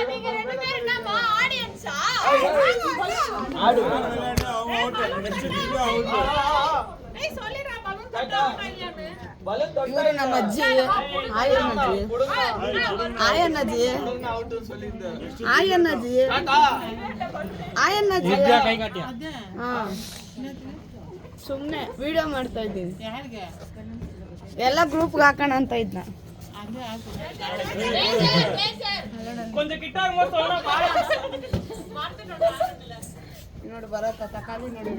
நீங்க ரெண்டு பேரும் என்னமா ஆடியன்ஸா? ஆடு ஏய் சொல்லிரா பலூன் தொட்டா இல்லையாமே. பலூன் தொட்டா இவரு நம்ம அஜி ஆயண்ணாஜி ஆயண்ணாஜி ಆಯಣ್ಣಾಜಿ ಕೈ ಕಾಟಿಯ ಸುಮ್ಮನೆ ವಿಡಿಯೋ ಮಾಡ್ತಾ ಇದ್ದೀನಿ ಎಲ್ಲ ಗ್ರೂಪ್ಗೆ ಹಾಕೋಣ ಅಂತ ಇದ್ನ ನೋಡಿ ಬರತ್ತ ತಕಾಲಿ ನೋಡಿ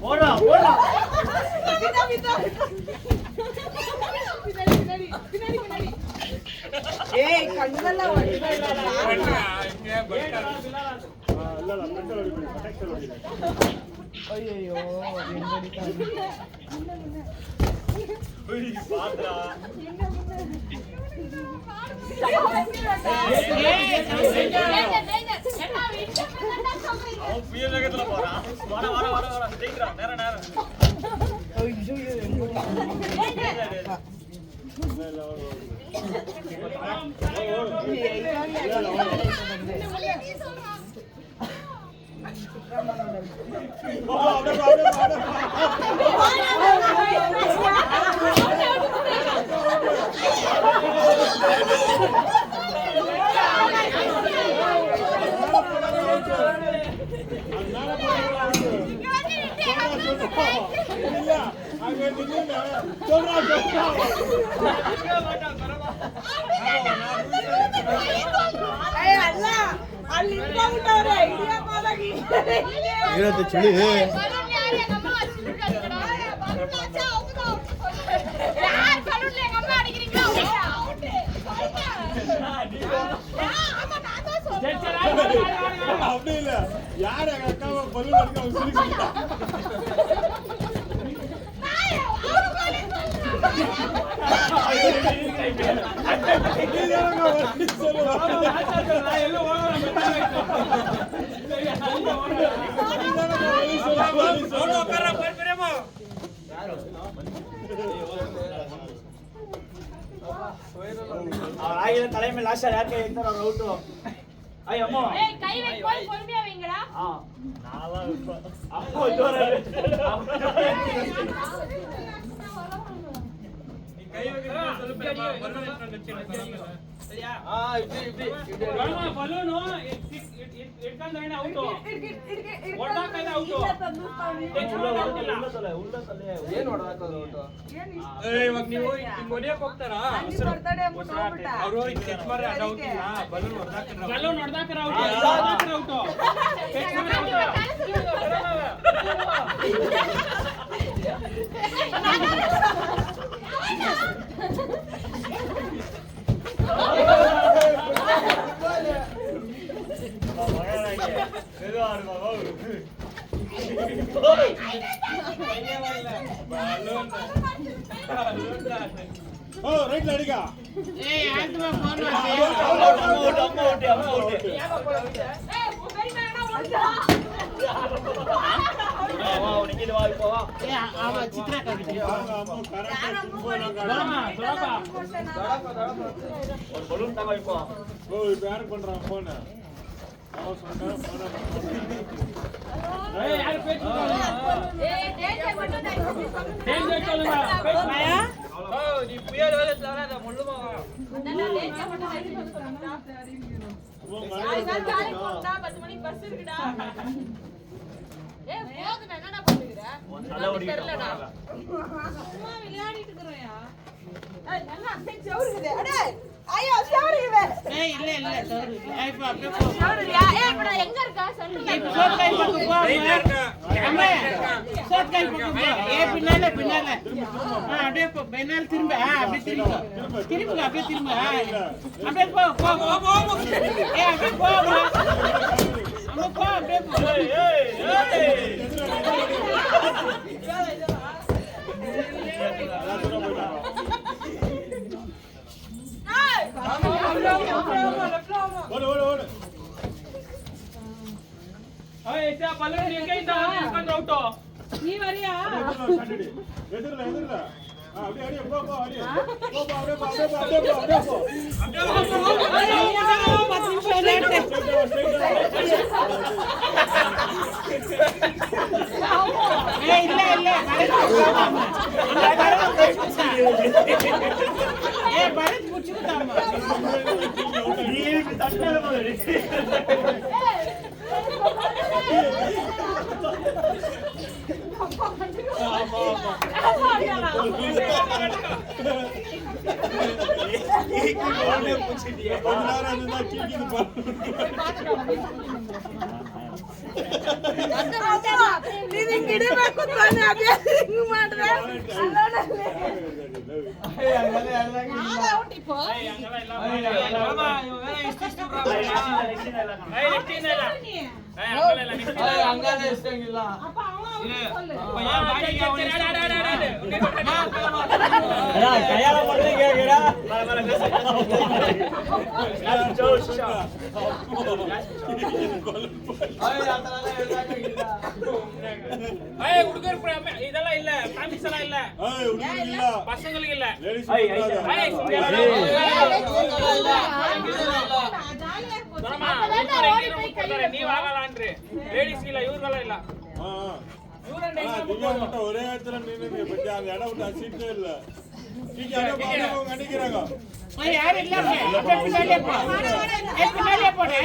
ಓಡಾ ಓಡಾ ಏಯ್ ಕಣ್ಣಲ್ಲ ಅಯ್ಯೋ ಚಳಿ அப்படி இல்ல யாரு எங்க அக்காவை பலூன் அடிக்க தலைமை லாஸ்டா யார் கை எடுத்தாரோ அவர் அவுட். ஐ அம்மா ஏய் கை வைக்க போய் பொறுமையா வைங்கடா. நாளா அப்போ ஜோரா நீ கை வைக்க சொல்லு பேமா பலூன் வெச்சிருங்க சரியா? இப்படி வரமா பலூன் எடுக்கಂದನೆ ಔಟ್ ಓಡಾಕೈದ ಔಟ್ ಉಲ್ಲ ತಲೆ ಏನು ಓಡಾಕೋದು ಔಟ್ ಏ ಇವಾಗ ನೀವು ಹಿಂಗ್ ಹೊಡಿಯಕ್ಕೆ ಹೋಗ್ತಾರಾ ಅವರು ಚೆಕ್ ಮಾಡಿ ಅದು ಔಟ್ ಇಲ್ಲ ಬಲೂನ್ ಹೊಡದಾಕರ ಔಟ್ ಚೆಕ್ ಮಾಡಿ ஓ ரைட்ல அடிக்கா ஏய் ஆத்துமா போன் அம்மா ஓட்டி ஏய் வெரி மேனா ஓடுடா. வா உனக்கு இது வா இப்போ வா ஏய் ஆமா சித்ரா காக்கிட்டு அம்மா கரெக்ட் போறாங்க தடப்பா ஒரு பலூன் தங்க இப்போ ஓ இப்போ யார் பண்றாங்க போன் அவன் சொன்னா போன் ஏய் யார் பேசுறாங்க ஏய் டேஞ்சர் மட்டும் தான் டேஞ்சர் சொல்லுங்க மாயா ஓ நீ புயல் வேலை தராத முள்ளுமா நல்லா டேஞ்சர் மட்டும் தான் சொல்லுங்கடா. நான் காலை போடா 10 மணிக்கு பஸ் இருக்குடா. ஏய் போதும் என்னடா பண்ணுகிற? நல்லா ஓடிட்டா சும்மா விளையாடிட்டு இருக்கறயா? ஏய் நல்லா அத்தை சவுறுகுதே. அடே ஐயோ சவுறுகுவே. ஏய் இல்ல இல்ல சவுறு ஏய் போ அப்படியே போ சவுறுயா? ஏய் இப்ப நான் எங்க இருக்கா சொல்லுங்க. ஏய் சோட் கை பக்கம் போ அம்மா சோட் கை பக்கம் போ ஏய் பின்னால அப்படியே போ பின்னால திரும்ப அப்படியே திரும்ப அப்படியே திரும்ப அப்படியே போ ஏய் அப்படியே போ அம்மா போ அப்படியே போ ஓடு இந்த பலூன் எங்க இந்த உட்கார்ந்து அவுட்டோ நீ வரியா எதிரல அப்படியே அப்படியே போ அப்படியே போ அப்படியே போ இல்ல பரத் புடிச்சுட்டாமா நீ தட்டல போடு ನೀನು ಗಿಡಬೇಕು ತಾನೆ ಅದೇ ಹಿಂಗ್ ಮಾಡ್ರೆ இதெல்லாம் இல்ல ஃபேமிலிஸ் எல்லாம் இல்ல பசங்களுக்கு இல்ல நீ வாங்கலான்று லேடிஸ் இல்ல இவர்களெல்லாம் இல்ல ஒரே இடத்துல நின்று பத்தி அந்த இடம் விட்டு அசிட்டே இல்ல நினைக்கிறாங்க யாரு இல்ல பின்னாலே போடு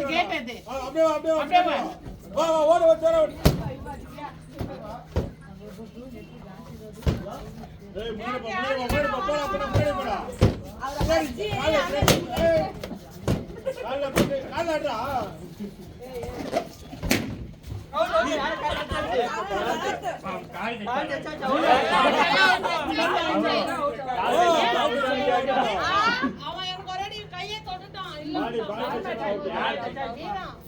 கேட்டது அப்படியே வா ஓடு ஓடு ஏய் முன்னாடி போடா காலடா அவன் எனக்கு ஒரே கையை தொட்டுட்டான் இல்ல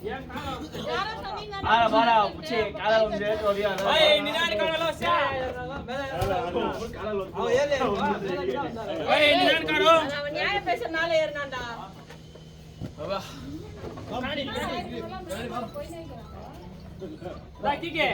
யாரோ சொன்னீங்க பாரா புச்சி கால வந்து ஓடியா ஏய் நினாடி காலல சே அவ ஏலே ஏய் நினாடி காரோ அவன் நியாய பேசனால ஏறனாடா பாபா காடி லாக்கிகே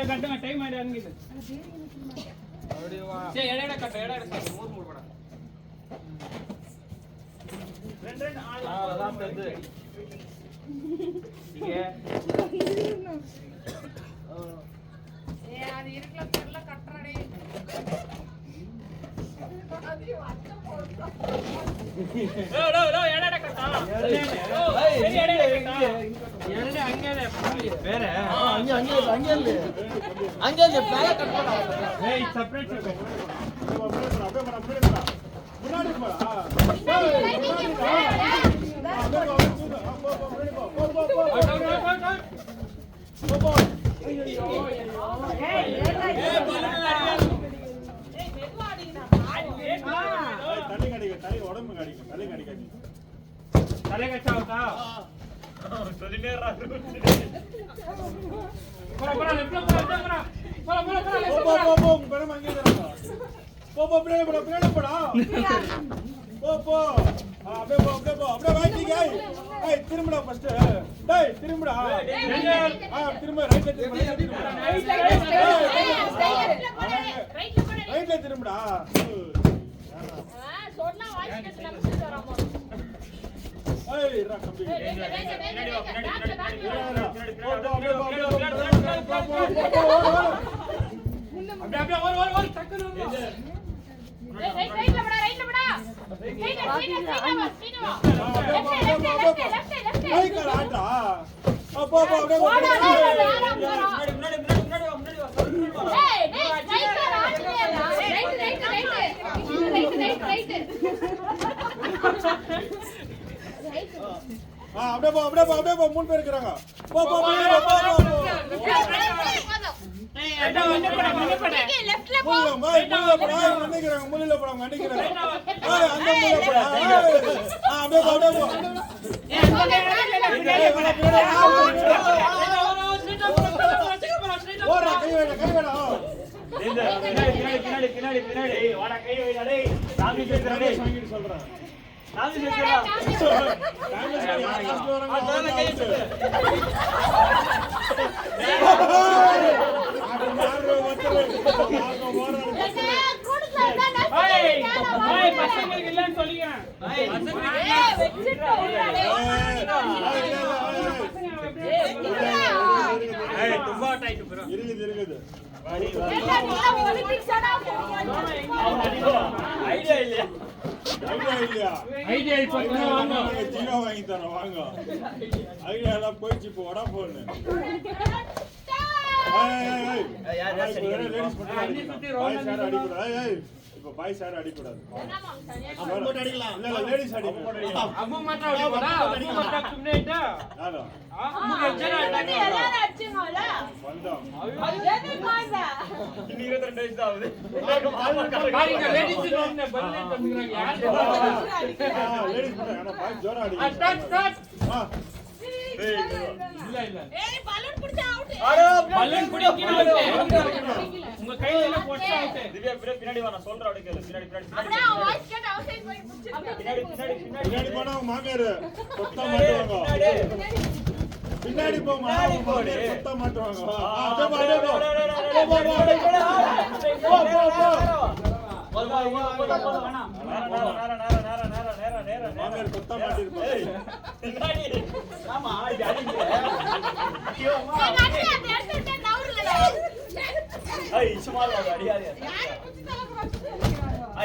கட்டுங்க டைம் ஆயிடுங்க சரி எடை கட்ட எடை மூணு மூணு படம் ரெண்டு ரெண்டு அதான் தெரிது நீங்க அது இருக்கல தெரியல கட்டறடே எடை கட்டா சரி எடை கட்டா எடை அங்கே வேற அங்கே மேல கட் பண்ணா ஏய் செப்பரேட் முன்னாடி தண்ணி கடிக்க தண்ணி உடம்பு கடிக்க தண்ணி கடிக்காது தலை கச்சாவுதா சொல்லிட்டே போடா போடா லெஃப்ட்ல போடா போடா போடா போடா போ பரம் அங்கே இருக்கா போ பின்னாடி போடா போ அப்படியே வாங்கிங்க ஏய் திரும்படா ஃபர்ஸ்ட் டேய் திரும்படா திரும்ப ரைட்ல திரும்படா சொன்னா வாய்ஸ் நமக்கு தரமா ஏய் ரா கம்பி அப்படியே ஓடு டக்குனு ரைட்ல போடா கை கால் ஆட்டா போ போ அப்படியே போ அப்படியே போ மூணு பேர் இருக்காங்க போ போ போ போ லெஃப்ட்ல போ முள்ளில போடா நினைக்கிறாங்க முள்ளில போடா நினைக்கிறாங்க அந்த முள்ளில போடா அப்படியே போ ஓடா கை வேடா பின்னாடி வாடா கை வைடா டேய் சாமி பேசுறா டேய் சொல்றேன் சாமி பேசுறா பசங்களுக்கு இல்லன்னு சொல்லிக்கிறேன் இருக்குது ஐடியா இல்லையா ஐடியா இப்ப வாங்க ஜீவா வாங்கி தரோம் வாங்க ஐடியா எல்லாம் போயிடுச்சு இப்போ வடா போன்னு பாய் சார் அடிக்கூடாது லேடிஸ் அடிக்கூடாது அம்மா மாட்டா அடிப்படா அம்மா மாட்டா சும்னே இட்டா அம்மா கெஞ்சனா எல்லாரும் அடிச்சீங்கல வந்தோம் எது மாசா இன்னி 22 வயசு தான் ஆகுது காரிங்க லேடிஸ் நோன்ன பல்லே தம்பிங்கறாங்க யார் லேடிஸ் பண்றாங்க ஆனா பாய் ஜோரா அடி ஸ்டார்ட் இல்ல ஏய் பலூன் புடிச்சா அவுட் பலூன் புடிக்கினா உங்க கையில எல்லாம் போட்டா அவுட் திவ்யா பின்னாடி வா நான் சொல்றேன் அப்படியே கேளு பின்னாடி அப்படியே வாய்ஸ் கேட் அவுட் சைடு போய் புடிச்சு பின்னாடி போனா மாமியார் கொத்த மாட்டுவாங்க பின்னாடி போ மாமியார் கொத்த மாட்டுவாங்க அப்படியே மாமியார் கொத்த மாட்டிருப்பாங்க பின்னாடி ஆமா இது அடிங்க நான் எடுத்து நவுறல ஐய் சும்மா அடியாதே யாரை புடிச்சு தல போறாங்க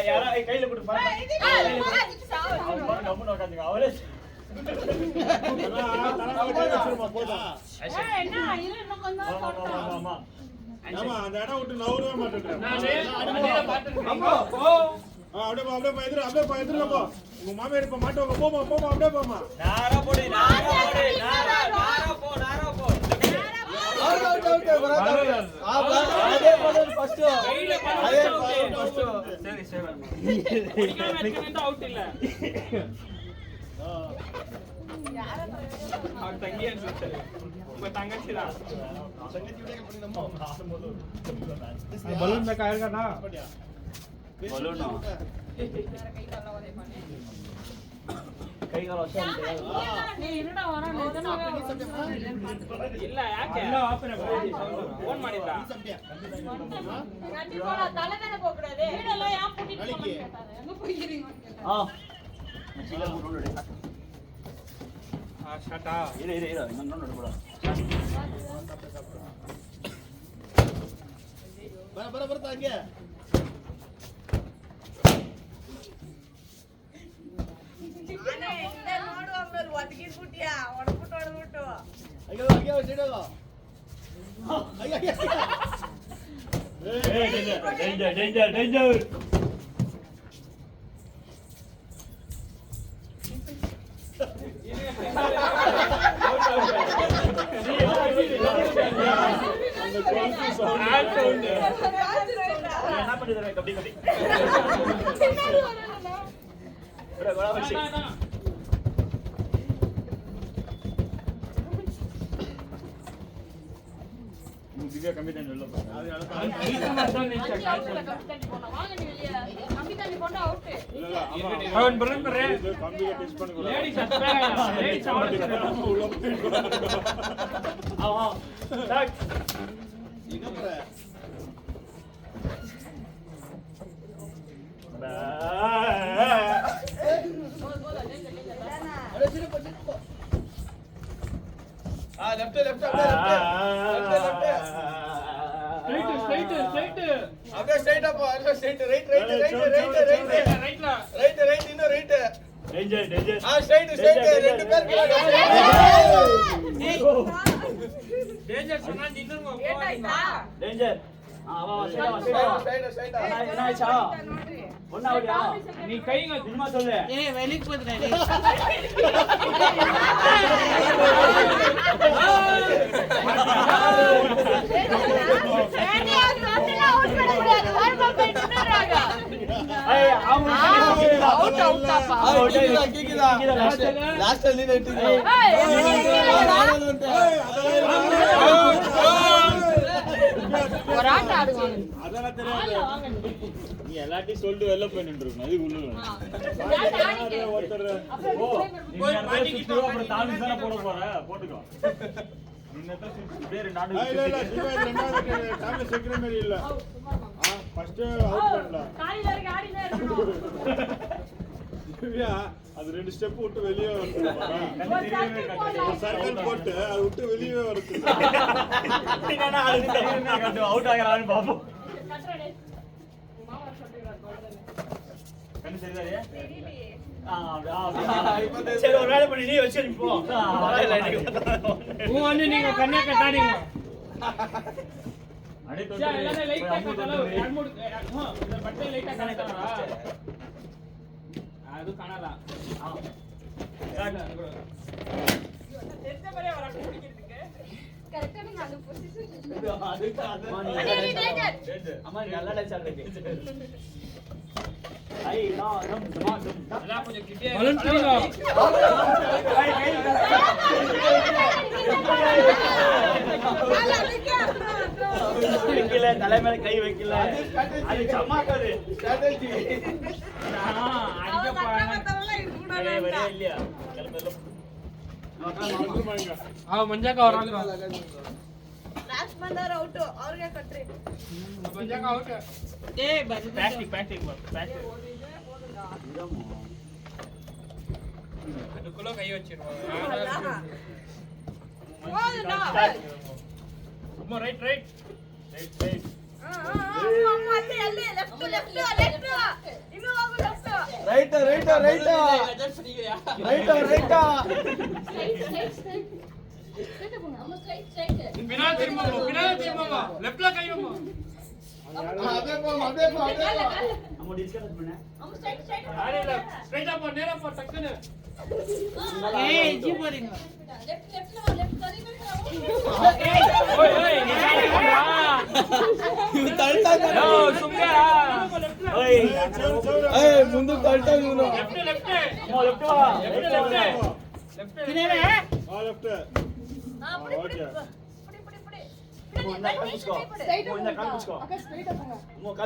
யாரா கையில போட்டு பாரு அவன் கம்முன உட்கார்ந்துங்க அவளே என்ன இல்ல இன்னும் கொஞ்சம் ஆமா ஆமா அந்த இடம் விட்டு நவரவே மாட்டேன் நான் பாத்துறேன் போ அப்படியே எதிரில போ உங்க மாமியார் இப்ப மாட்டுவாங்க போமா அப்படியே போமா நாரா போடு அதே போடு ஃபர்ஸ்ட் அதே ஃபர்ஸ்ட் சரி குடிக்காம வெச்சேன்னா அவுட் இல்ல அவர் தங்கியா இருந்துச்சு உங்க தங்கச்சி தான் பலூன் தான் காயறடா பலூன் ಕೈ ಕಾಲ ವರ್ಷ ಇಲ್ಲ ಯಾಕೆ ಫೋನ್ ಮಾಡಿದ್ದ ಬರ್ತಾ ಹಂಗೆ ಡೇಂಜರ್ என்ன பண்ணிடுறேன் கபடி கபடி திவ்யா கம்மி தண்ணி உள்ள அவன் பலன் பண்றே கம்பியை டெஸ்ட் பண்ணுங்க லேடி சஸ்பெண்ட் லேடி சவுண்ட் உள்ள போய் ஆ ஸ்டார்ட் ಇನ್ನೊಬ್ಬರ ಲೆಫ್ಟ್ ಸ್ಟ್ರೈಟ್ ಅಪ್ಪ ಸ್ಟ್ರೈಟ್ ರೈಟ್ ಇನ್ನು ರೈಟ್ ஸ்ட்ரைட் ரெண்டு பேருக்கு டேஞ்சர் சொன்னா நின்னுங்க போவாதீங்க. நீ கைங்க சும்மா சொல்லு. ஏய் வெளிக்கு போதுடா நீ. லாஸ்ட் நீ நெட்டிங்க அதெல்லாம் தெரியாது. நீ எல்லாத்தையும் சொல்லிட்டு வெளில போய் நின்றுக்கணும். அது உள்ள ஒருத்தர் செக்ரட்டரி இல்ல ஃபர்ஸ்ட் அவுட் பண்ணலாம். அது 2 ஸ்டெப் விட்டு வெளியே வருது. சர்க்கிள் போட்டு அது விட்டு வெளியே வருது. அவுட் ஆகறான்னு பாப்போம். கண்ணு சரிதாரியா? சரி ஒரு வேலை பண்ணி நீ வச்சு போ. நீங்க கண்ணை கட்டாதீங்க. அடே தொட்டு எல்லாமே லைட்டா கட்டல. ரெண்டு மூணு இந்த பட்டை லைட்டா கட்டறா. அது காணல. தெரிஞ்ச மாதிரியே வர குடிக்கிறதுக்கு. கரெக்ட்டா நீங்க அந்த பொசிஷன். அம்மா நல்லா டான்ஸ் ஆடுறீங்க. ஐ நம் எல்லாம் கொஞ்சம் கிட்டே பலூன் பிடிங்க. வைக்கல தலை மேல கை வைக்கல. அது சமாக்காது ஸ்ட்ராட்டஜி. அடிக்க போறாங்க. வரே இல்லையா? ಮಂಜಾಕ ಅವರಾಗ ಲಾಸ್ಟ್ ಬಂದವರು ಔಟ್ ಅವ್ರಿಗೆ ಕಟ್ರಿ ಮಂಜಾಕ ಔಟ್ ಏ ಬರಿ ಪ್ಯಾಟಿಕ್ ಅದಕ್ಕೂ ಕೈ ವச்சிருவாங்க ಅಮ್ಮ ರೈಟ್ ಅಮ್ಮ ಅಲ್ಲಿ ಲೆಫ್ಟ್ ಇನ್ನು ಹೋಗು ಲೆಫ್ಟ್ ರೈಟ್ பின்னால திரும்புங்க லெஃப்ட்ல கை வைங்க அதே போ நம்ம டிஸ்கஸ் பண்ணு ಅಮ್ಮ ಸ್ಟ್ರೈಟ್ யாரே ஸ்ட்ரைட்டா போ நேரா போ டக்குனு ಏ ಇಜ್ಜಿ ಬೋರಿಂಗ್ ಲೆಫ್ಟ್ ಕರಿ ಓಯ್ ಸುಮ್ನೆ ಮುಂದೆ ತಳ್ತಾ ಇವನು ಲೆಫ್ಟ್ ತಿನೇನೆ ಲೆಫ್ಟ್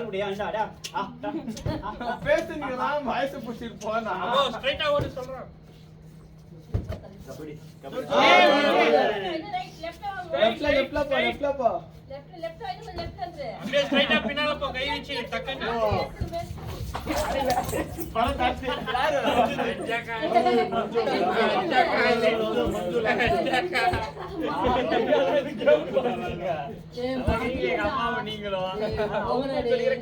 ಪುಡಿ பேசுனீங்களா வாய்ஸ் புடிச்சிட்டு போனா ஸ்ட்ரைட்டா ஓடு சொல்றேன் லெஃப்ட்ல போ அப்படியே ஸ்ட்ரைட்டா பின்னால போ கை வச்சு டக்குனு பணம் தாத்தி யாரு ஜாக்கா அம்மா நீங்களோ அவங்க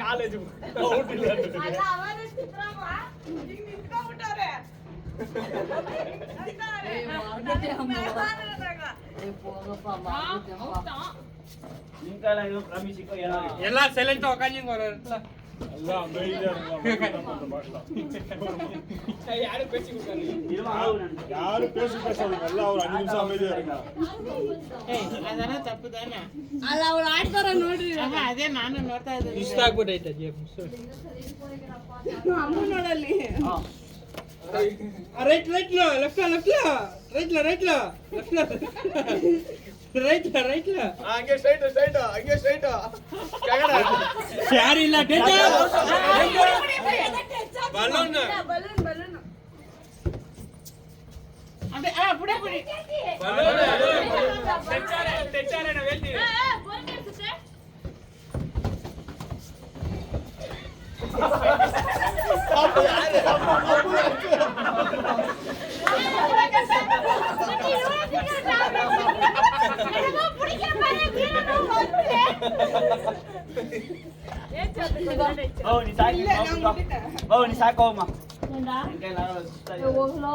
காலேஜ் அவுட் இல்ல ಅಲ್ಲ ಅವರೇ ಚಿತ್ರಮ್ಮ ಈಗ ನಿಂತ್ಕೊಂಡ್ಬಿಟ್ಟವ್ರೆ ಎಲ್ಲ ಸೈಲೆಂಟ್ ಉட்கார்ந்தீங்க ஒரு இடத்துல எல்லாம் அமைதியா யாரும் பேசி கொடுக்காதீங்க யாரும் பேசாதீங்க எல்லாம் ஒரு 5 நிமிஷம் அமைதியா இருங்க ಏ ಅದನ್ನ ತಪ್ಪು ತಾನೆ ಅಲ್ಲ ಅವಳು ಆಡ್ತಾರ ನೋಡ್ರಿ ಅದೇ ನಾನು ನೋಡ್ತಾ ಇದ್ದೀನಿ ಇಷ್ಟ ಆಗ್ಬಿಟ್ಟೈತೆ ಅಮ್ಮ ನೋಡಲ್ಲಿ ರೈಟ್ அங்கே ஸ்ட்ரைட் ககடா ಯಾರು ಇಲ್ಲ ಬಲೂನ್ ಬಲೂನ್ ಅದೇ ಪುಡಿ ತೆಚ್ಚಾರೆ ನಾವು ಹೇಳ್ತೀವಿ ನೀ ಸಾಕೋಮ್ಮ ஏண்டா எங்க லாக சுஸ்தா ஓஹலோ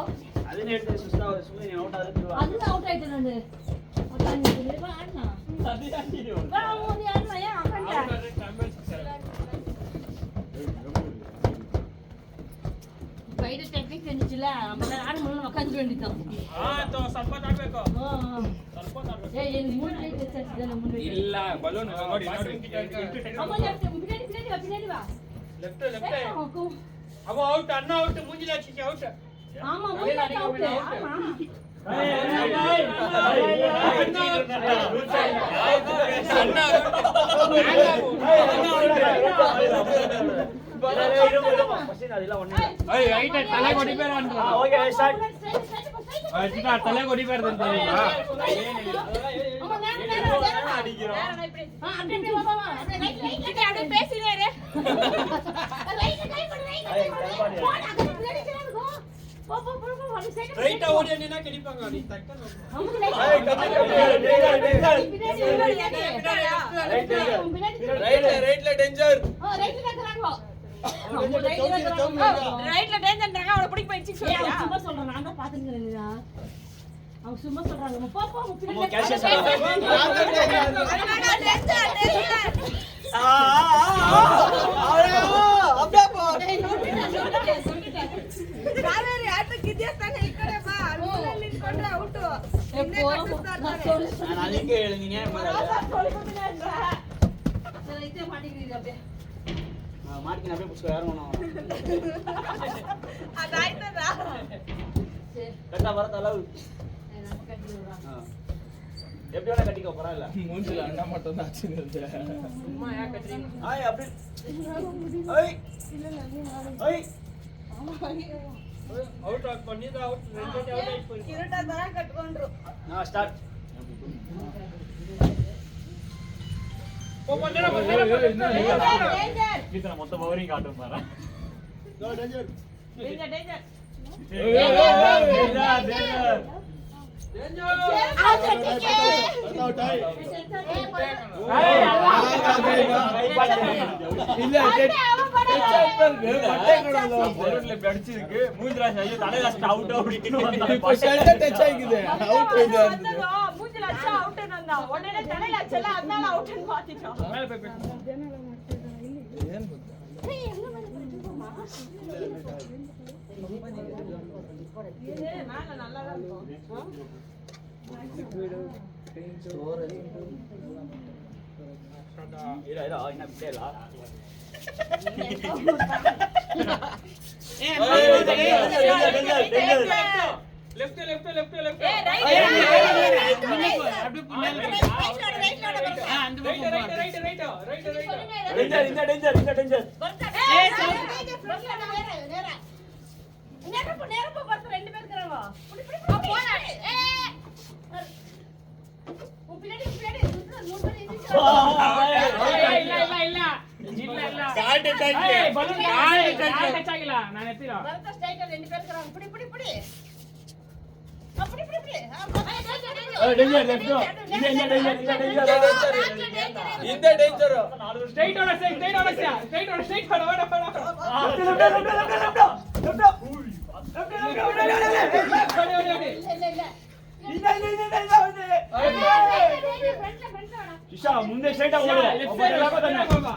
அது நேத்து சுஸ்தா சும்மா நீ அவுட் ஆகுது அது அவுட் ஆயிட்டேன் நான் வா அண்ணா அது யாரு வா ஓடி அண்ணா ஏன் அக்கண்டா பைட ಟೆಕ್ನಿಕ್ தெரிஞ்சில நம்ம ஆடு முள்ள உட்கார்ந்து வேண்டிதான் ಸ್ವಲ್ಪ ತಾಡ್ಬೇಕು ಏನ್ ಮೂರು ಲೈಟ್ ಹೆಚ್ಚಿದೆ ಮುಂದೆ ಇಲ್ಲ ಬಲೂನ್ ನೋಡಿ ಅಮ್ಮ ಪಿನಾಡಿ ಬಾ ಲೆಫ್ಟ್ ಅವ ಔಟ್ ಅಣ್ಣ ಔಟ್ ಮುಂಜಿಲ ಹಚ್ಚಿ ಔಟ್ ஆமா மூணு ಔಟ್ ஆமா ತಲೆ ಕೊಡಿಬೇಡ ತಲೆ ಕೊಡಿಬಾರ್ದು ಅಂತ ரைட்டா ஓடி நின்னா கடிப்பாங்க நீ தக்கன ரைட்ல டேஞ்சர் ரைட்ல டேஞ்சர்ன்றாங்க அவளை பிடிக்க போயிடுச்சு சொல்றியா அவன் சும்மா சொல்றான் நான் தான் பாத்துக்கிறேன்டா அவன் சும்மா சொல்றாங்க போ போ பின்னாடி கேஷ் ಕಾವೇರಿ ಆಟಕ್ಕೆ ಇದೆಯಾ ತಾನೆ ಈ ಕಡೆ ಬಾ ಅಲ್ಲಿ ನಿಂತ್ಕೊಂಡ್ರೆ ಔಟ್ ನಾನು ಅದಕ್ಕೆ ಹೇಳಿದೀನಿ ಮಾಡ್ತೀನಿ அப்படியே புடிச்சு யாரும் ಅದಾಯ್ತದ கட்டா வரத அளவு எப்படி வேணா கட்டிக்கோ பரவாயில்ல மூஞ்சில அண்ணா மட்டும் தான் ஆச்சுன்னு அம்மா யா கட்றீங்க ஆய் அப்படி ஐய் ஐய் ಔಟ್ ಆಗಿ ಬಂದಿದ್ದ ಔಟ್ ರೆಂಜ್ ಔಟ್ ಆಯ್ತು ಕಿರೀಟ ತರ ಕಟ್ಕೊಂಡ್ರು ನಾ ಸ್ಟಾರ್ಟ್ ಓ ಬಂದರ ಇದನ್ನ ಮೊತ್ತ ಬೌಲಿಂಗ್ ಆಟ ಮಾರ ಡೇಂಜರ್ ಡೇಂಜರ್ அடிச்சிருக்கு மூஞ்சிராஜ் ஐயோ தலைகாஸ்ட் அவுட் அவுட் மூஞ்சில அச்சா அவுட் நந்தா உடனே தலையில அச்சல அதனால அவுட்னு பாத்திட்டோம் ಮೇಲೆ போய் மேல நல்லா தான் இருக்கும் ಇರ ಇರ ಇನ್ನ ಬಿಟ್ಟೇ ಇಲ್ಲ ಲೆಫ್ಟ್ ಲೆಫ್ಟ್ ಲೆಫ್ಟ್ ಲೆಫ್ಟ್ ஏய் ரைட் அப்படியே பின்னால அந்த பக்கம் ரைட் ரைட் ரைட் ಡೇಂಜರ್ ಇಂದ ಡೇಂಜರ್ ಇಂದ ಡೇಂಜರ್ ஏய் நேரா நேரா போ ரெண்டு பேர் இருக்கறாங்க புடி போடா ஏய் பின்னாடி மூணு பேர் எந்திரிச்சு ಇಲ್ಲ ಇಲ್ಲ ಇಲ್ಲ ಇಲ್ಲ ಇಲ್ಲ ಕಾಲ್ ಟಚ್ ಆಗಿದೆ. ಏಯ್ ಬಲೂನ್ ಕಾಲ್ ಟಚ್ ಆಗಿಲ್ಲ ನಾನು ಎತ್ತಿರೋ பரத ஸ்ட்ரைக்கர் ரெண்டு பேர் இருக்கறாங்க புடி அப்படி ಡೇಂಜರ್ ಲೆಫ್ಟ್ ಇಂದ ಡೇಂಜರ್ ಇಂದ ಡೇಂಜರ್ ಸ್ಟ್ರೈಟ್ ಓಡ ಸ್ಟ್ರೈಟ್ ಓಡ ಇಶಾ ಮುಂದೆ ಸ್ಟ್ರೈಟ್ ಆಗಿ ಹೋಗು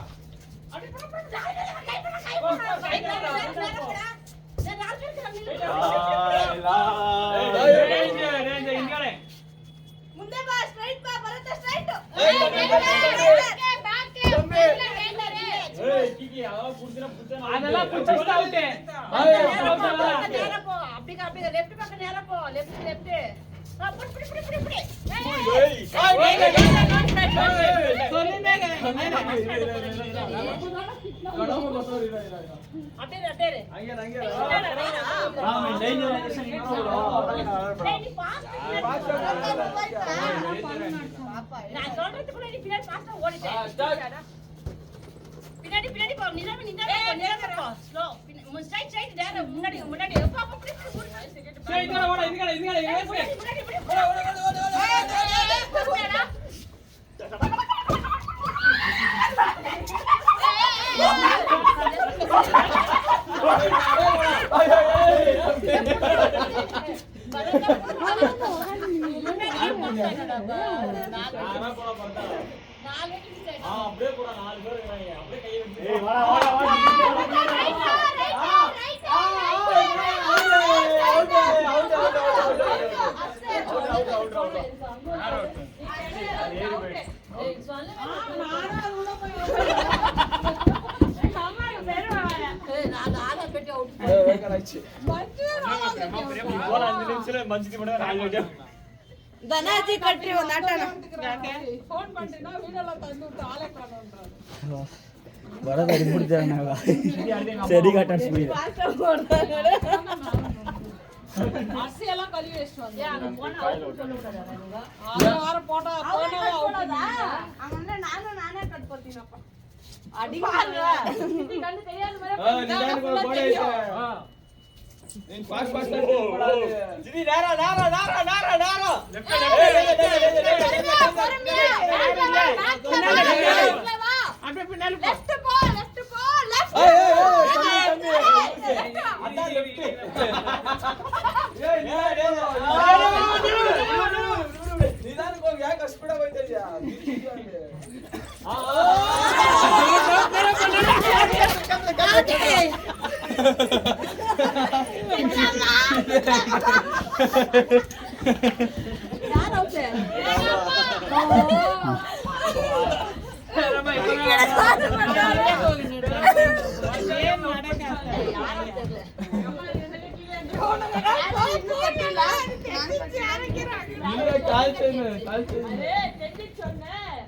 ಮುಂದೆ ಬಾ ಸ್ಟ್ರೈಟ್ ಬಾ ಬರುತ್ತೆ ಸ್ಟ್ರೈಟ್ அதெல்லாம் புடிச்சா அவுட் அப்படி லெஃப்ட் பக்கம் நேரா போ லெஃப்ட் புடி அப்படியே நான் சொல்றதுக்குள்ள நீ பின்னாடி பாஸ்டா ஓடிட்டே பின்னாடி போ நிதானமா போ ஸ்லோ ஸ்ட்ரைட் நேரா முன்னாடி சரி ஓட இதுங்கடா முன்னாடி அப்படியே போடா 4 பேர் இருக்காங்க அப்படியே கை வச்சு ஏய் வாடா வாடா வாடா தனாஜி கட்டி வந்தாட்டான ஃபோன் பண்ணினா வீடியோல தந்து விட்டு ஆளே காணோம்ன்றாரு. வரதாரி முடிச்சாங்க சரி காட்டான் புரியுது அரிசியெல்லாம் கழுவி வச்சுட்டு வந்தேன். ஏன் அங்க போனா அவுட் சொல்ல கூடாதா நீங்க? அவன் வேற போட்டா அவன் போனாலும் கட் அவுட் பண்ணாதா? பண்ணிடுவான். அவன் நானே கட் பண்ணினப்பா. அடி பாருங்க. இது கண்ணு தெரியாத மாதிரி ஆ நிதான கூட போடே ஆ நீ பாஸ் பாஸ் போடாது ஜிடி நேரா நேரா நேரா நேரா நேரா அப்படியே பின்னால போ. லெஃப்ட் போ லெஃப்ட் போ லெஃப்ட் தம்பி அதான் லெஃப்ட் ஏய் நிதான கோ யா கஷ்டப்பட போயிட்டறியா யார் அவுட் கால் செய்யு கால் செய்யு ஏய் தெட்டி சொன்னேன்.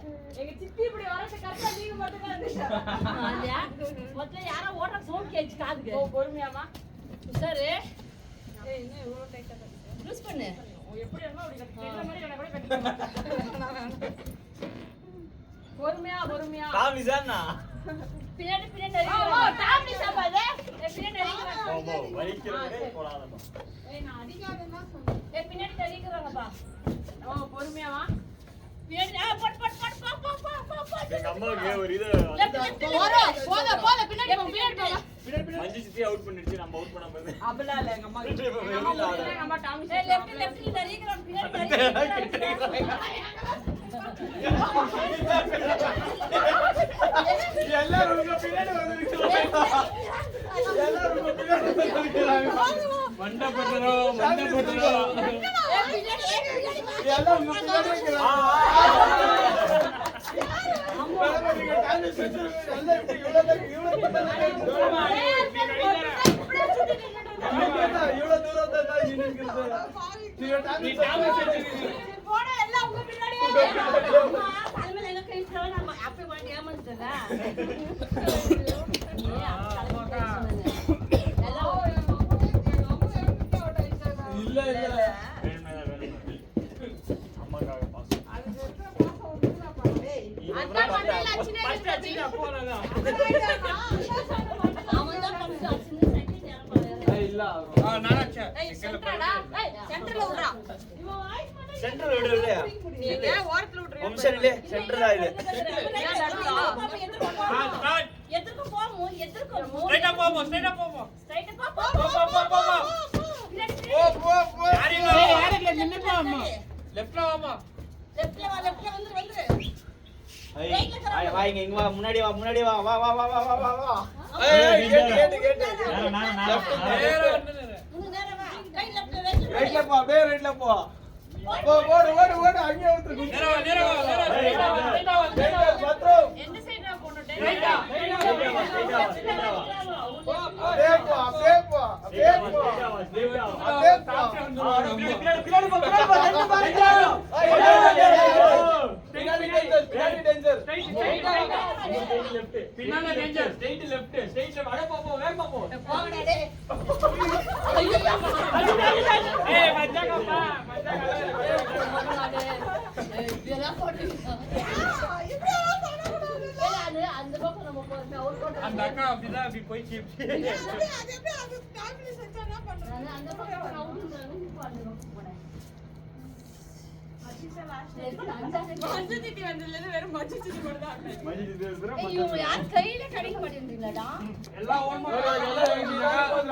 எங்க சித்தி இப்படி வரது கரெக்ட்டா நீங்க மட்டும் தான் இருந்துச்சு. முதல்ல யாரோ ஓட்ட சவுண்ட் கேட்ச் காதுக்கு ஓ பொறுமையாமா. சரி ஏய் என்ன இவ்வளவு டைட்டா கட்டிட்ட? யூஸ் பண்ணு எப்படி என்ன அப்படி கட்டிட்ட மாதிரி எனக்கு கூட கட்டிட்ட. பொறுமையா பொறுமையா. காமி சானா பின்னாடி பின்னாடி டாப்லி சாப்பாடு பின்னாடி ஓ வலிக்கிறதே போடாதப்பா ஏய் நான் அடிக்காதேன்னா சொன்னேன். பின்னாடி தெரியுறாங்கப்பா ஓ பொறுமையாமா. பின்னாடி பட் பட் பட் பா பா பா பா பா எங்க அம்மாக்கு ஒரு இது போத பின்னாடி போ பின்னாடி போ. மஞ்சி சித்தி அவுட் பண்ணிடுச்சு நம்ம அவுட் பண்ணாம இருந்து அப்படிலாம் இல்ல எங்க அம்மா கிட்ட. இப்ப எங்க அம்மா கிட்ட எங்க அம்மா டாமி லெஃப்ட் லெஃப்ட்ல தெரியுறாங்க பின்னாடி எல்லாரும் உங்க பின்னாடி வந்துருக்காங்க எல்லாரும் உங்க பின்னாடி வந்துருக்காங்க மண்ட பட்டறோம் மண்ட பட்டறோம் எல்லாரும் உங்க பின்னாடி இருக்காங்க அம்மா நீங்க டான்ஸ் செஞ்சுருங்க எல்லாம் இப்படி இவ்வளவு தூரம் தான் நின்னுக்கிறது நீ டான்ஸ் செஞ்சுருங்க போட எல்லாம் உங்க பின்னாடியே தலைமையில எங்க கை பிரவன் நம்ம அப்பே வாங்கி ஏமாந்துட்டல இல்ல இல்ல அம்மாக்காக பாஸ் அந்த மண்டையில அச்சினே பச்சா போறதா அவன் தான் பண்ணா சின்ன செகண்ட் யாரும் இல்ல நாராச்சா ஏய் சென்டரடா ஏய் சென்டர்ல விடுறா. இவன் வாய்ஸ் பண்ண சென்டர் விடு இல்லையா நீங்க ஓரத்துல விடுறீங்க. நிமிஷம் இல்ல சென்டர் தான் இது எதுக்கு போவோம் எதுக்கு ஸ்ட்ரைட்டா போவோம் ஸ்ட்ரைட்டா போவோம் ஸ்ட்ரைட்டா போ போ போ போ போ போ போ யாரில ஏய், யாரும் இல்ல, நின்னு போ அம்மா. லெஃப்ட்ல வாமா லெஃப்ட்ல வந்து வா இங்க வா முன்னாடி வா முன்னாடி வா வா வா வா வா வா வா ஏய் கேட் நேரா வந்து இன்னும் நேரா வா கை லெஃப்ட்ல வெச்சு ரைட்ல போ அப்படியே ரைட்ல போ போ ஓடு அங்க வந்து நேரா ஸ்ட்ரைட்டா வா பத்ரோ எந்த சைடுல போணும் ரைட்டா அப்படியே போ அப்படியே போ அப்படியே போ அப்படியே போ பின்னாடி போ ரெண்டு பாருங்க பின்னாடி டேஞ்சர் பின்னால டேஞ்சர் ஸ்ட்ரைட் லெஃப்ட் வட போ வேகமா போ போங்கடா டேய் ஏய் மச்சாங்கப்பா இதெல்லாம் போட்டு அந்த பக்கம் நம்ம போறோம் அவர் போட்டு அந்த அக்கா அப்படிதான் அப்படி போயிச்சு அந்த பக்கம் நான் ஊதுறேன் பாருங்க போறேன் மஞ்சு திட்டி வந்ததுல இருந்து வெறும் மஞ்சு திட்டி மட்டும் தான் ஆடுது. ஏய் இவங்க யார் கையில கடிக்க மாட்டேங்குதுலடா எல்லாம் ஓன்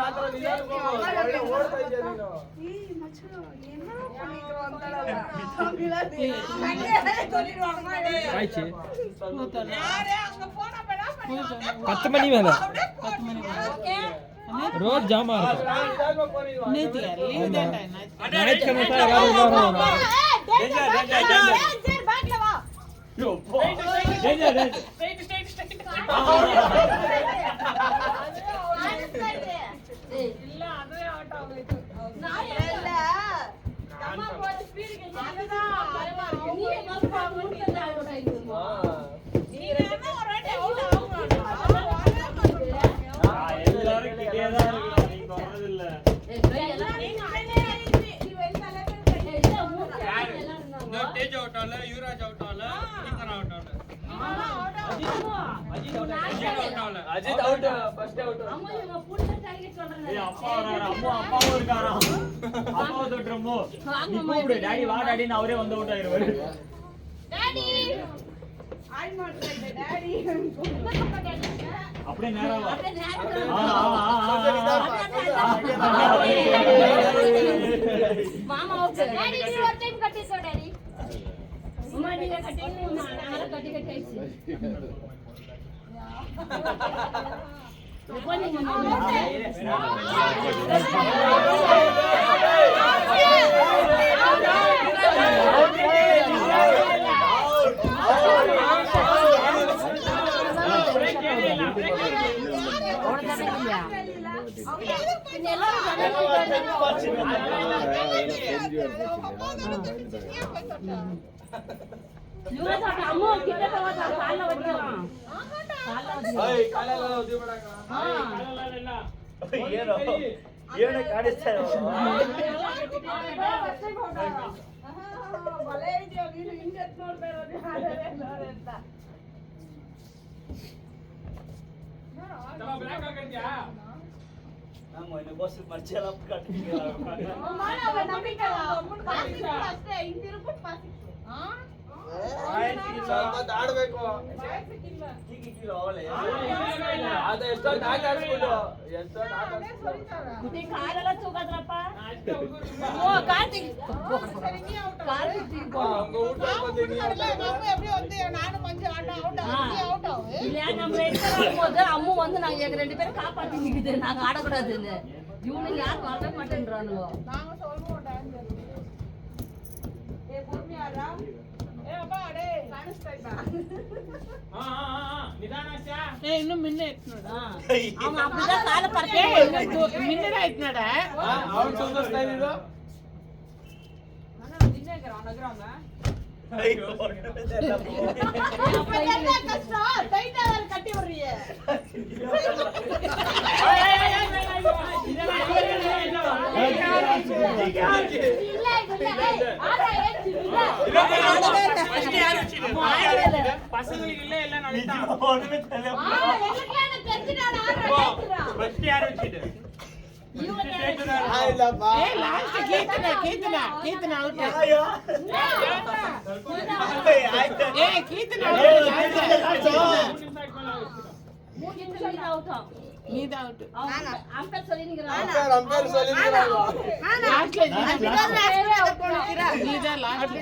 ಮಾತ್ರ ನಿಧಾನ ಒಳ್ಳೆ ಓಡ್ತಾ ಇದ್ದೆ ನೀನು பத்து மணி மேல ரோज जाम आ रहा नहीं थी यार लीव दैट है नाइट का मत यार ಇಲ್ಲ ಅದೇ ಆಟ ಆಗೋಯ್ತು ಇಲ್ಲ ನಮ್ಮ ಬೋರ್ಡ್ ಸ್ಪೀಡ್ ಗೆ ಜಾಗದಾ ನೀನೇ ಮಪ್ಪ ಮುಂದೆ ಔಟ್ ಆಯ್ತು ನೀನೇ ಹೊರಟೆ ಔಟ್ ಎಲ್ಲರೂ ಕಿಟೇದ ನೀ ಕೊಡೋದಿಲ್ಲ तेज आउट आला युवराज आउट आला इतना आउट आला அஜித் அவுட் ஃபர்ஸ்ட் அவுட் அப்பா வராரு அப்பா இருக்காரா அப்பா தொட்டுறமோ நீ கூப்பிடு டாடி வா டாடின்னு அவரே வந்து அவுட் ஆயிருவாரு டாடி ஆய் ಮಾಡ್ತಿದ್ದೆ டாடி அப்படியே நேரா வா ಮಾಮ ಹೋಗ್ತಾರೆ ಡ್ಯಾಡಿ ನೀವು ಒಂದು ಟೈಮ್ ಕಟ್ಟಿಸೋ ಡ್ಯಾಡಿ ಅಮ್ಮ ನೀಗ ಕಟ್ಟಿಂಗ್ ನಾರ ಕಟ್ಟಿ ಕಟ್ಟಿಸಿ ಅಮ್ಮ ಕಿಟ್ಟ ಕಾಲ ಕಾಲೆಲ್ಲ ಉದ್ದಿ ಮಾಡಕ ಏನು ಏನು ಕಾಣಿಸ್ತಾ ಭಲೇ ಇದೆಯೋ ನೀನು ಹಿಂದೆ ನೋಡ್ತಾ ಇರೋದು ಅಂತ चलो ब्रेक कर दिया ನಮ್ಮ ಇನ್ನು ಬಸ್ ಮರ್ಚೆಲ್ಲ ಕಟ್ಟಿಗೆ ಮಾನವ ನಂಬಿಕೆ ಪಾಸಿಂಗ್ ಅಷ್ಟೇ ಹಿಂದಿರುಬಿಟ್ಟು ಪಾಸಿಂಗ್ ಆಡ್ಬೇಕು ಸಿಕ್ಕಿಲ್ಲ ಹೀಗಿಕ್ಕಿಲ್ಲ ಅವಳೆ ಅದ ಎಷ್ಟೊಂದು ಆಟ ಆಡ್ಸ್ಬಿಟ್ಟು ಎಷ್ಟೊಂದು ಆಟ ಮತ್ತೆ ಕಾಲೆಲ್ಲ ತೂಗದ್ರಪ್ಪ ಓ ಕಾರ್ತಿಕ್ ಕಾರ್ತಿಕ್ அவங்க வீட்டுல ಬಂದಿನಿ நானும் கொஞ்சம் ஆட்டம் அவுட் ஆகும் இல்ல நம்ம ரெண்டு பேரும் போது அம்மு வந்து நாங்க எங்க ரெண்டு பேரும் காப்பாத்தி நிக்குது நாங்க ஆடக்கூடாதுன்னு இவனுக்கு யாரும் வரவே மாட்டேன்றானுங்க நாங்க சொல்லுவோம் டான்ஸ் ஏ பொறுமையாடா ஏ அப்பா டே காணிಸ್ತಾ ಇದ್ದ निदान आशा ಏ ಇನ್ನು ಮಿನ್ನೆ ಐತ್ ನೋಡ அவன் அப்படிதான் காலை பறக்க ಮಿನ್ನೆ ಐತ್ ನೋಡ ಅವ್ನು ಸೋದಿಸ್ತಾ ಇದ್ರು ನಾನು ನಿನ್ನೆಗರ ನಗರಮ್ಮ என்ன கஷ்டம் டைட்டா வேற கட்டி விடுறிய இல்ல இல்ல ஆடா ஏச்சி இல்ல பசங்களுக்கு இல்ல இல்ல நடிச்சா எனக்கே தெரிஞ்சிடாடா ஆடா ஃபர்ஸ்ட் யார் வச்சிட்டு ಇಲ್ಲಪ್ಪ ಏ ಲಾಸ್ಟ್ ಕೀರ್ತನ ಔಟ್ ಏ ಕೀರ್ತನ அவுட் ನೀದ ಔಟ್ அம்பேர் சொல்லி ಅಂಪೇರ್ ಸೋಲಿದ್ರಾಗ ಲಾಸ್ಟ್ ನೀದ ಲಾಸ್ಟ್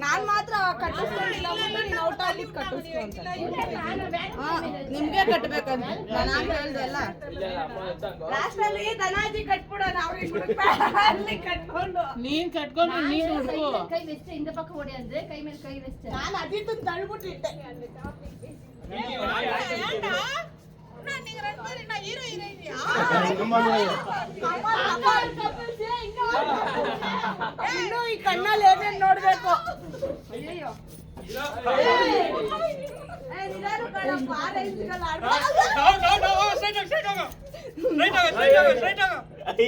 ನಾನ್ ಮಾತ್ರ ಕಟ್ಟಿಸ್ಕೊಂಡಿಲ್ಲ ನೀನ್ ಔಟ್ ಆಗ್ಲಿಕ್ಕೆ ಕಟ್ಟಿಸ್ಕೊಂತ ನಿಮ್ಗೆ ಕಟ್ಬೇಕಂತ ನಾನು ಹೇಳ್ದೆ ಅಲ್ಲ ಲಾಸ್ಟ್ ಅಲ್ಲಿ ಧನಾಜಿ ಕಟ್ಬಿಡೋಣ ಅವ್ರಿಗೆ ಕಟ್ಕೊಂಡು ನೀನ್ ಕಟ್ಕೊಂಡು ನೀನ್ ಹುಡ್ಕೋ கை வெச்சு இந்த பக்கம் ஓடியாந்து கை மேல கை வெச்சு ನಾನು ಅದಿತ್ತು ತಳ್ಬಿಟ್ಟಿಟ್ಟೆ நீங்க ரெண்டு பேரும் நான் ஹீரோ ஹீரோயினியா ಇನ್ನು ಈ ಕಣ್ಣಲ್ಲಿ ಏನೇನ್ ನೋಡ್ಬೇಕು ಅಯ್ಯೋ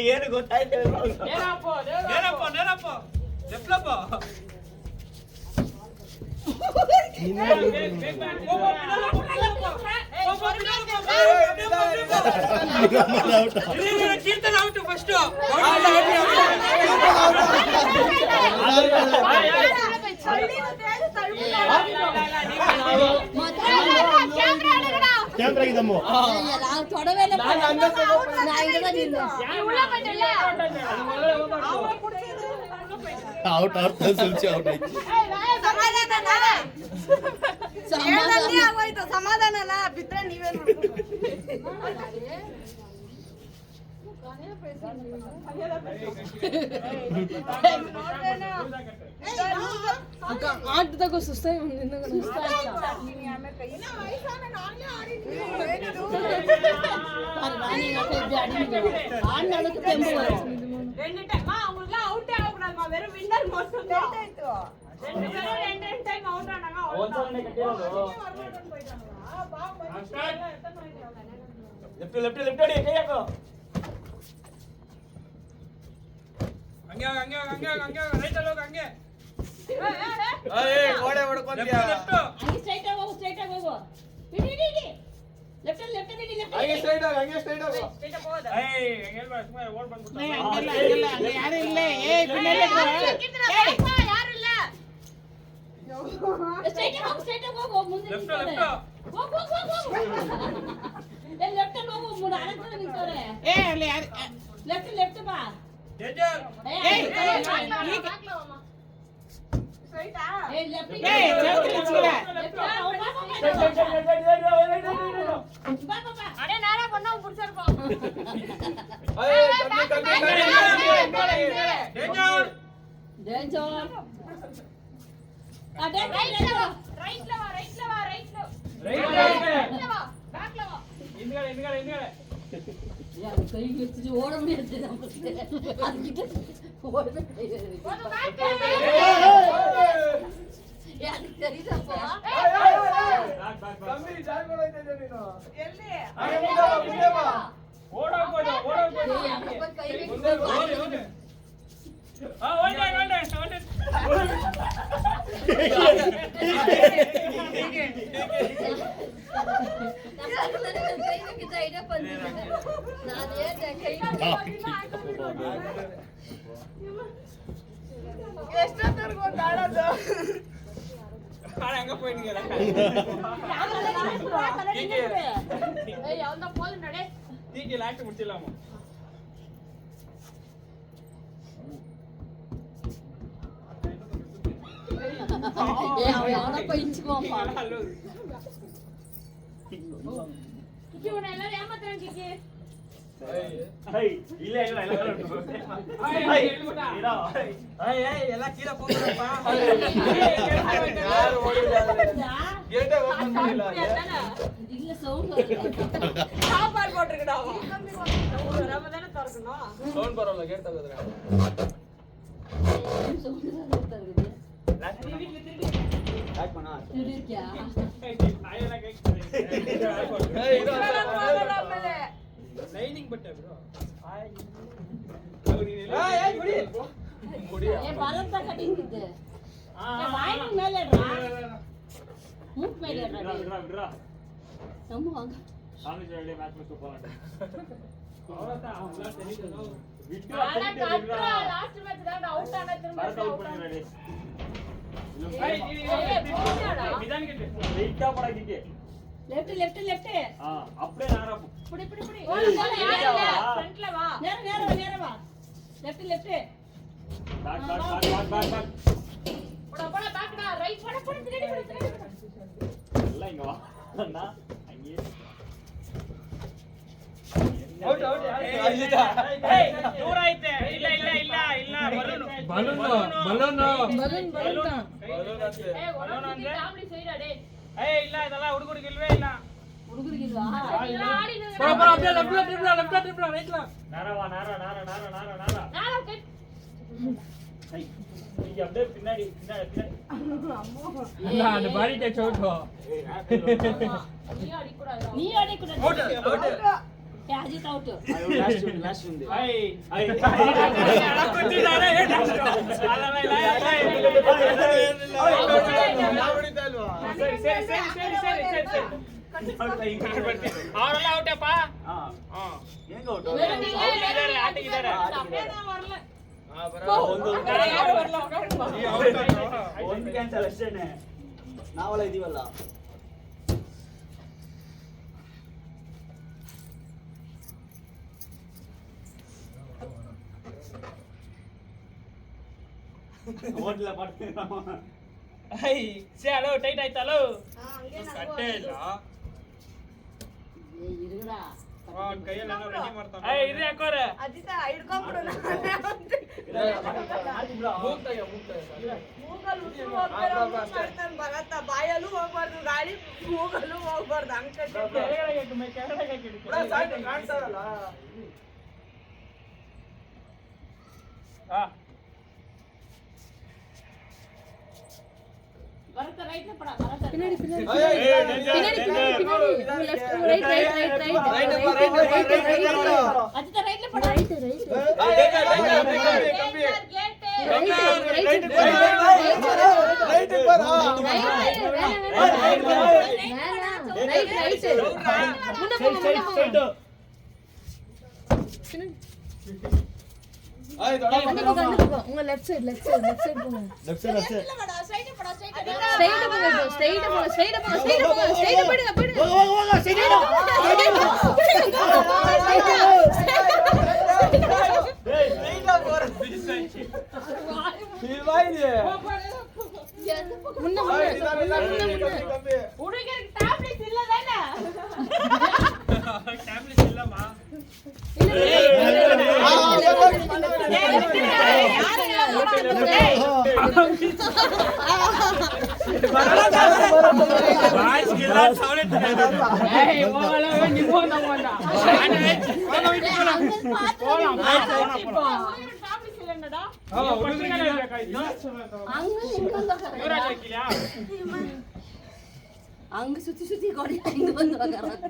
ಏನು ಗೊತ್ತಾಯ್ತು ಕೀರ್ತನ ಔಟ್ ಫಸ್ಟ್ ತಳ್ಳಿ ಕ್ಯಾಮ್ರಾ ಇದಮ್ಮ ಔಟ್ ಔಟ್ ಸುಲ್ಚಿ ಔಟ್ ಆಯ್ತು ಸಮಾಧಾನ ಬಿದ್ರೆ ನೀವೇನು ಆಟದಾಗ ಸುಸ್ತಾಗಿ வெறும் வின்னர் மட்டும் ரெண்டு பேரும் ரெண்டு டைம் அவுட் ஆனாங்க லெஃப்ட் அடி கையாக்கோ அங்க ரைட் லோக அங்க ஏய் கோடை ஓடಕೊಂತಿಯಾ ಲೆಫ್ಟ್ ಹಂಗೆ ಸ್ಟ್ರೈಟ್ ಹೋಗು ಇಡಿ ಲೆಫ್ಟ್ ಹಂಗೆ ಸ್ಟ್ರೈಟ್ ಹೋಗು ಏಯ್ ಹಂಗೆಲ್ಲ ಸುಮ್ಮನೆ ಓಡ್ ಬಂದ್ಬಿಟ್ಟು ಹಂಗಿಲ್ಲ ಯಾರು ಇಲ್ಲ ಏ ಪಿನ್ನಲ್ಲೇ ಯಾರು ಇಲ್ಲ ಸ್ಟ್ರೈಟ್ ಹೋಗು ಮುಂದೆ ಲೆಫ್ಟ್ ಹೋಗು ಲೆಫ್ಟ್ ಹೋಗು ಮೂರು ಆಳಕ್ಕೆ ನಿಂತವ್ರೆ ಏ ಅಲ್ಲಿ ಯಾರು ಲೆಫ್ಟ್ ಬಾ ಡೇಂಜರ್ அடே நானா பண்ணா புடிச்சிருப்போம் டேஞ்சர் அடே ரைட்ல வா பேக்ல வா ಹಿಂದ್ಗಡೆ யார் கை வச்சு ஓட முடியாது நமக்கு அதுக்கிட்ட ஓடவே யார் தெரியுதாப்பா தம்பி ஜாயின் பண்ணிட்டே ನೀನು ಎಲ್ಲಿ ಮುಂದೆ ಬಾ ಓಡೋಗ್ಬೋದು ஏய் அங்க போய் கை ಮುಂದೆ வச்சு ಓಡಿ ಒಳ್ಳೆ கை வைக்க ஐடியா பண்ணிட்டேன் நான் ஏன் கை ಎಷ್ಟೊತ್ತವರೆಗೂ ಒಂದು ಆಡೋದು ಹಂಗ போயிடுங்க ஏய் அவன் தான் போல நட டீக்கு லாஸ்ட் முடிச்சிடலாமா ஏய் அவன் அவன போயிச்சுவாப்பா கிக்கி உன எல்லாரும் ஏமாத்துறாங்க கிக்கி ಇಲ್ಲ ಎಲ್ಲ ಕೀழ போங்கப்பா ಯಾರು ಓಡಿದ್ದಾರೆ ಗೇಟೇ ಓಪನ್ ಮಾಡಿಲ್ಲ இல்ல சவுண்ட் சாப்பாடு போட்டுருக்கடா நம்ம தானே திறக்கணும் ಸೌಂಡ್ ಬರೋಲ್ಲ ಗೇಟ್ ತೆಗೆದ್ರೆ சவுண்ட் தான் இருக்குது ಯಾಕೆ ಮನ திருடியா ಲೈನಿಂಗ್ ಬಟ್ಟೆ ಬ್ರೋ ஏ பரந்த கட்டிங்குது ஏ வாயில மேலடா மூக் மேலடா நம்ம வாங்க லாஸ்ட் மேட்ச் தான் அவுட் ஆன திரும்ப அவுட் ஆன லெஃப்ட் அப்படியே நாரா புடி ஃப்ரண்ட்ல வா நேரா வா லெஃப்ட் போடா பேக்டா ரைட் போடா பின்னாடி எல்லாம் இங்க வா அண்ணா அங்கே ಔಟ್ ಏಯ್ ದೂರ ಐತೆ ಇಲ್ಲ ಬಲೂನ್ ஏய் உனக்கு காமெடி செய்டா டேய் ಏಯ್ ಇಲ್ಲ ಇದೆಲ್ಲ ಹುಡುಗರಿಗೆ ಇಲ್ವೇ ಇಲ್ಲ ಹುಡುಗರಿಗೆ ಇಲ್ವಾ ಆಡಿ ಬರ அப்படியே லெஃப்ட் ரைட்ல நாரா நாளா கட் இங்க அப்படியே பின்னாடி இல்ல அந்த பாடி டச் அவுட் நீ அடி கூடாது ಔಟ್ ஏ அஜித் அவுட் ಲಾಸ್ಟ್ ఉంది ஐ ಕುಂತಿದ್ದಾರೆ ಅವರೆಲ್ಲ ಔಟಪ್ಪ ಹೆಂಗ ಔಟ್ ಆಟಿದ್ದಾರೆ ಒಂದು ಕ್ಯಾನ್ಸಲ್ ಅಷ್ಟೇನೆ ನಾವಲ್ಲ ಇದೀವಲ್ಲ ಹೋಟ್ಲ ಮಾಡ್ತೀನಿ ಐ ಸೇ ಹಲೋ ಟೈಟ್ ಆಯ್ತಲ್ಲೋ ಹಾ, ಹಂಗೆ ನಾವು ಕಟ್ಟೆ ಇಲ್ಲ ಇರುಗಡ ಅವ್ನ ಕೈಯಲ್ಲಿ ಏನೋ ರೆಡಿ ಮಾಡ್ತಾನೆ ಏ ಇರಿ ಹಾಕೋರೆ ಅಜಿತ ಹಿಡ್ಕೊಂಡ್ಬಿಡು ಮೂಗಲ್ ಉಸಿರು ಹೋಗ್ತಾನೆ ಭರತ ಬಾಯಲ್ಲೂ ಹೋಗ್ಬಾರ್ದು ಗಾಳಿ ಮೂಗಲ್ಲೂ ಹೋಗ್ಬಾರ್ದು ಹಂಗ್ ಕಾಣಿಸಲ್ಲ ಹಾ ಬರತ ರೈಟ್ ಪಡ ಬರತ ಪಿನ್ನಡಿ ಪಿನ್ನಡಿ ಅಜಿತ ರೈಟ್ ಪಡ உங்க லெஃப்ட் சைடு போங்க ஸ்ட்ரைட் ಹುಡುಗರಿಗೆ ಟ್ಯಾಬ್ಲೆಟ್ ಇಲ್ಲ ತಾನೆ ಟ್ಯಾಬ್ಲೆಟ್ ಇಲ್ಲಮ್ಮ அங்க சுத்தி கொடி இங்க வந்து வக்கறான்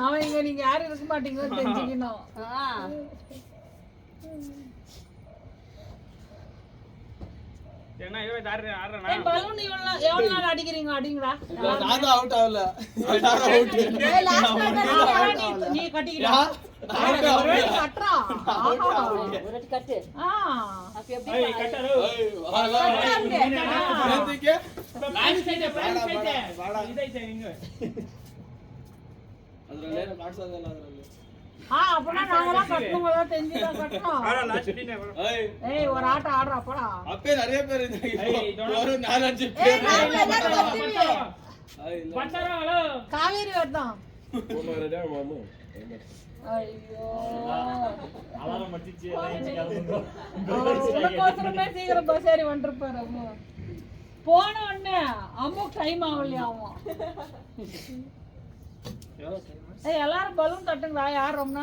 அவன் இங்க நீங்க யாரும் இருக்க மாட்டீங்கன்னு தெரிஞ்சுக்கணும். என்ன இவ தாரி ஆறனா ஏய் பலூன் எவ்வளவு நாள் அடிக்கிறீங்க அடிங்கடா. ನಾನು ಔಟ್ ಆಗಲ್ಲ ಔಟ್ ஏய் லாஸ்ட் நீ கட்டிக்கிடா. கட்டறா. ஒரு கட்டு அப்ப எப்படி ஏய் கட்டரு ಏನಂತಿಕೆ ಲಾಸ್ಟ್ ಸೈಡ್ ಇದೈತೆ ಹಿಂಗ ಅದರಲ್ಲೇನು ಕಾಣಿಸೋದಿಲ್ಲ ಅದರಲ್ಲಿ அப்பனா நாங்கலாம் கட்டணும்ல தெரிஞ்சுதான் கட்டணும். ஆறா லாஸ்ட் டினே ஏய் ஒரு ஆட்டம் ஆடுறா போடா. அப்பே நிறைய பேர் இருந்தாங்க ஒரு 4-5 ஏய் பேர் நாங்க எல்லாரும் கட்டுவீங்க. பட்டறா ஹலோ காவேரி வரதான். போமாறடா மாமா ஐயோ அலாரம் மட்டிச்சு உனக்கோசரமே சீக்கிரம் பஸ் ஏறி வந்துருப்பாரு அம்மா. போன உடனே அம்மா டைம் ஆகலையா அவன். ஏய் எல்லாரும் பலூன் தட்டுங்களா யார் ரொம்ப